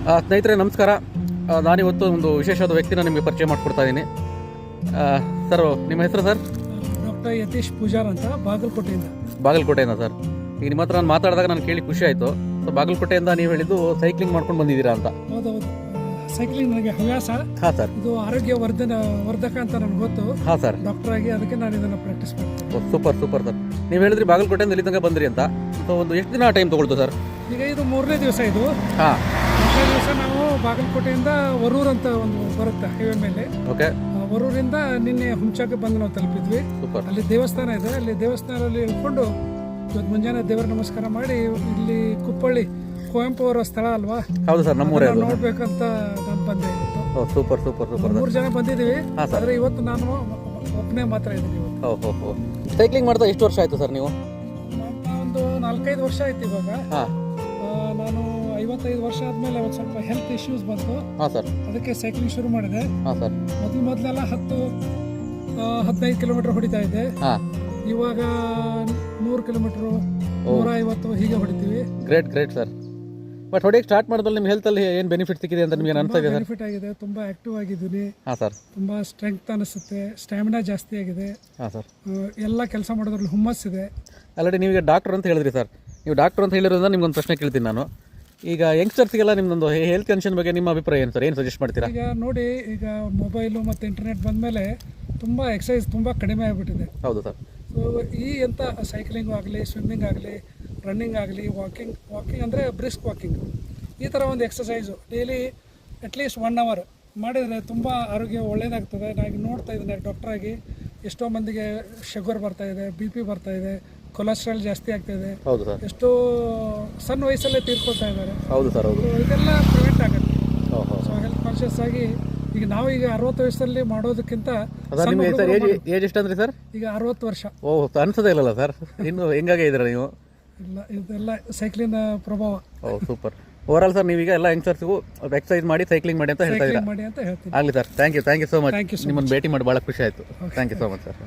ಸ್ನೇಹಿತರೆ ನಮಸ್ಕಾರ. ನಾನಿವತ್ತು ಒಂದು ವಿಶೇಷವಾದ ವ್ಯಕ್ತಿನ ನಿಮಗೆ ಪರಿಚಯ ಮಾಡಿಕೊಡ್ತಾ ಇದ್ದೀನಿ. ಸರ್, ನಿಮ್ಮ ಹೆಸರು ಸರ್? ಡಾಕ್ಟರ್ ಯತೀಶ್ ಪೂಜಾರ್ ಅಂತ, ಬಾಗಲಕೋಟೆಯಿಂದ ಸರ್. ಈಗ ನಿಮ್ಮ ಹತ್ರ ನಾನು ಮಾತಾಡಿದಾಗ ನಾನು ಕೇಳಿ ಖುಷಿ ಆಯಿತು. ಸೊ ಬಾಗಲಕೋಟೆಯಿಂದ ನೀವು ಹೇಳಿದ್ದು ಸೈಕ್ಲಿಂಗ್ ಮಾಡ್ಕೊಂಡು ಬಂದಿದ್ದೀರಾ ಅಂತ. ಹೌದೌದು, ಸೈಕ್ಲಿಂಗ್ ನನಗೆ ಹವ್ಯಾಸ. ಹಾಂ ಸರ್. ಇದು ಆರೋಗ್ಯ ವರ್ಧಕ ಅಂತ ನನಗೆ ಗೊತ್ತು. ಹಾಂ ಸರ್. ಡಾಕ್ಟರ್ ಆಗಿ ಅದಕ್ಕೆ ನಾನು ಇದನ್ನು ಪ್ರಾಕ್ಟೀಸ್ ಮಾಡ್ತೀನಿ. Super sir. ನೀವು ಹೇಳಿದ್ರಿ ಬಾಗಲಕೋಟೆಯಿಂದ ಇಲ್ಲಿ ತನಕ ಬಂದ್ರಿ ಅಂತ. ಸೊ ಒಂದು ಎಷ್ಟು ದಿನ ಟೈಮ್ ತೊಗೊಳ್ತು ಸರ್? ಈಗ ಇದು 3ನೇ ದಿವಸ. ಇದು ಹಾಂ, 3ನೇ ದಿವಸ ನಾವು ಬಾಗಲಕೋಟೆಯಿಂದ ವರೂರ್ ಅಂತ ಒಂದು ಬರುತ್ತೆ ಹೈವೇ ಮೇಲೆ. ಓಕೆ. ವರೂರಿಂದ ನಿನ್ನೆ ಹುಂಚಾಕ್ಕೆ ಬಂದು ನಾವು ತಲುಪಿದ್ವಿ. ಸೂಪರ್. ಅಲ್ಲಿ ದೇವಸ್ಥಾನ ಇದೆ. ಅಲ್ಲಿ ದೇವಸ್ಥಾನದಲ್ಲಿ ಇಳ್ಕೊಂಡು ಇವತ್ತು ಮುಂಜಾನೆ ದೇವರ ನಮಸ್ಕಾರ ಮಾಡಿ ಇಲ್ಲಿ ಕುಪ್ಪಳ್ಳಿ ಕುವೆಂಪು ಅವರ ಸ್ಥಳ ಅಲ್ವಾ? ಹೌದು ಸರ್, ನಮ್ಮೂರೇ ನೋಡ್ಬೇಕಂತ ನಾನು ಬಂದೆ. ಸೂಪರ್. 3 ಜನ ಬಂದಿದ್ದೀವಿ. ಆದರೆ ಇವತ್ತು ನಾನು ಒಬ್ಬನೇ ಮಾತ್ರ ಇದ್ದೀನಿ. ಸೈಕ್ಲಿಂಗ್ ಮಾಡ್ತಾ ಎಷ್ಟು ವರ್ಷ ಆಯಿತು ಸರ್ ನೀವು? ಒಂದು 4-5 ವರ್ಷ ಆಯ್ತು ಇವಾಗ. ನಾನು 55 ವರ್ಷ ಆದ್ಮೇಲೆ ಒಂದು ಸ್ವಲ್ಪ ಹೆಲ್ತ್ ಇಶ್ಯೂಸ್ ಬಂತು. ಹಾಂ ಸರ್. ಅದಕ್ಕೆ ಸೈಕ್ಲಿಂಗ್ ಶುರು ಮಾಡಿದೆ. ಹಾಂ ಸರ್. ಮೊದಲೆಲ್ಲ 10-15 ಕಿಲೋಮೀಟರ್ ಹೊಡಿತಾ ಇದ್ದೆ. ಇವಾಗ 100 ಕಿಲೋಮೀಟರ್, 150 ಹೀಗೆ ಹೊಡಿತೀವಿ. Great sir. ಬಟ್ ಹೊಡಿಯಕ್ಕೆ ಸ್ಟಾರ್ಟ್ ಮಾಡಿದ್ರೆ ನಿಮ್ಮ ಹೆಲ್ತಲ್ಲಿ ಏನು ಬೆನಿಫಿಟ್ ಸಿಕ್ಕಿದೆ ಅಂತ ನಿಮಗೆ ಅನಿಸ್ತಾ ಇದೆ? ಬೆನಿಫಿಟ್ ಆಗಿದೆ. ತುಂಬಾ ಆಕ್ಟಿವ್ ಆಗಿದ್ದೀನಿ. ಹಾಂ ಸರ್. ತುಂಬಾ ಸ್ಟ್ರೆಂತ್ ಅನಿಸುತ್ತೆ. ಸ್ಟ್ಯಾಮಿನಾ ಜಾಸ್ತಿ ಆಗಿದೆ. ಹಾಂ ಸರ್. ಎಲ್ಲ ಕೆಲಸ ಮಾಡೋದ್ರಲ್ಲಿ ಹುಮ್ಮಸ್ಸಿದೆ. ಆಲ್ರೆಡಿ ನೀವೀಗ ಡಾಕ್ಟರ್ ಅಂತ ಹೇಳಿದ್ರಿ ಸರ್. ನೀವು ಡಾಕ್ಟರ್ ಅಂತ ಹೇಳಿರೋದ್ರಿಂದ ನಿಮ್ಗೊಂದು ಪ್ರಶ್ನೆ ಕೇಳ್ತೀನಿ ನಾನು. ಈಗ ಯಂಗ್ಸ್ಟರ್ಸ್ಗೆಲ್ಲ ನಿಮ್ಮದೊಂದು ಹೆಲ್ತ್ ಕಂಡೀಷನ್ ಬಗ್ಗೆ ನಿಮ್ಮ ಅಭಿಪ್ರಾಯ ಏನು ಸರ್? ಏನು ಸಜೆಸ್ಟ್ ಮಾಡ್ತೀರಾ? ಈಗ ನೋಡಿ, ಈಗ ಮೊಬೈಲು ಮತ್ತು ಇಂಟರ್ನೆಟ್ ಬಂದಮೇಲೆ ತುಂಬ ಎಕ್ಸಸೈಸ್ ತುಂಬ ಕಡಿಮೆ ಆಗಿಬಿಟ್ಟಿದೆ. ಹೌದು ಸರ್. ಸೊ ಎಂಥ ಸೈಕ್ಲಿಂಗು ಆಗಲಿ, ಸ್ವಿಮ್ಮಿಂಗ್ ಆಗಲಿ, ರನ್ನಿಂಗ್ ಆಗಲಿ, ವಾಕಿಂಗ್ ಅಂದರೆ ಬ್ರಿಸ್ಕ್ ವಾಕಿಂಗ್, ಈ ಥರ ಒಂದು ಎಕ್ಸಸೈಸು ಡೈಲಿ ಅಟ್ಲೀಸ್ಟ್ 1 ಅವರ್ ಮಾಡಿದರೆ ತುಂಬ ಆರೋಗ್ಯ ಒಳ್ಳೆಯದಾಗ್ತದೆ. ನಾನು ನೋಡ್ತಾ ಇದ್ದೀನಿ ಡಾಕ್ಟ್ರಾಗಿ, ಎಷ್ಟೋ ಮಂದಿಗೆ ಶುಗರ್ ಬರ್ತಾಯಿದೆ, BP ಬರ್ತಾಯಿದೆ, ಕೊಲೆಸ್ಟ್ರಾಲ್ ಜಾಸ್ತಿ ಆಗ್ತಾಯಿದೆ. ಹೌದು ಸರ್. ಎಷ್ಟೋ ಸಣ್ಣ ವಯಸ್ಸಲ್ಲೇ ತೀರ್ಕೊಳ್ತಾ ಇದ್ದಾರೆ. ಹೌದು ಸರ್. ಹೌದು. ಇದೆಲ್ಲ ಪ್ರಿವೆಂಟ್ ಆಗುತ್ತೆ. ಸೊ ಹೆಲ್ತ್ ಕಾನ್ಷಿಯಸ್ ಆಗಿ ಈಗ ನಾವು 60 ವಯಸ್ಸಲ್ಲಿ ಮಾಡೋದಕ್ಕಿಂತ ಏಜ್ ಎಷ್ಟು ಅಂದ್ರೆ ಸರ್? ಈಗ 60 ವರ್ಷ. ಅನ್ಸೋದೇ ಇಲ್ಲಲ್ಲ ಸರ್? ಇನ್ನು ಹೆಂಗಾಗೆ ಇದ್ದೀರಾ ನೀವು? ಇಲ್ಲ, ಇದೆಲ್ಲ ಸೈಕ್ಲಿಂಗ್ ಪ್ರಭಾವ. ಸೂಪರ್. ಓವರಾಲ್ ಸರ್, ನೀವೀಗ ಎಲ್ಲ ಯಂಗ್ಸ್ಟರ್ಸ್ಗೂ ಎಕ್ಸಸೈಸ್ ಮಾಡಿ ಸೈಕ್ಲಿಂಗ್ ಮಾಡಿ ಅಂತ ಹೇಳ್ತಾ ಇದ್ದೀರಾ? ಮಾಡಿ ಅಂತ ಹೇಳ್ತೀನಿ. ಆಗಲಿ sir. Thank you so much. ನಿಮ್ಮನ್ನು ಭೇಟಿ ಮಾಡಿ ಭಾಳ ಖುಷಿ ಆಯಿತು. Thank you so much sir.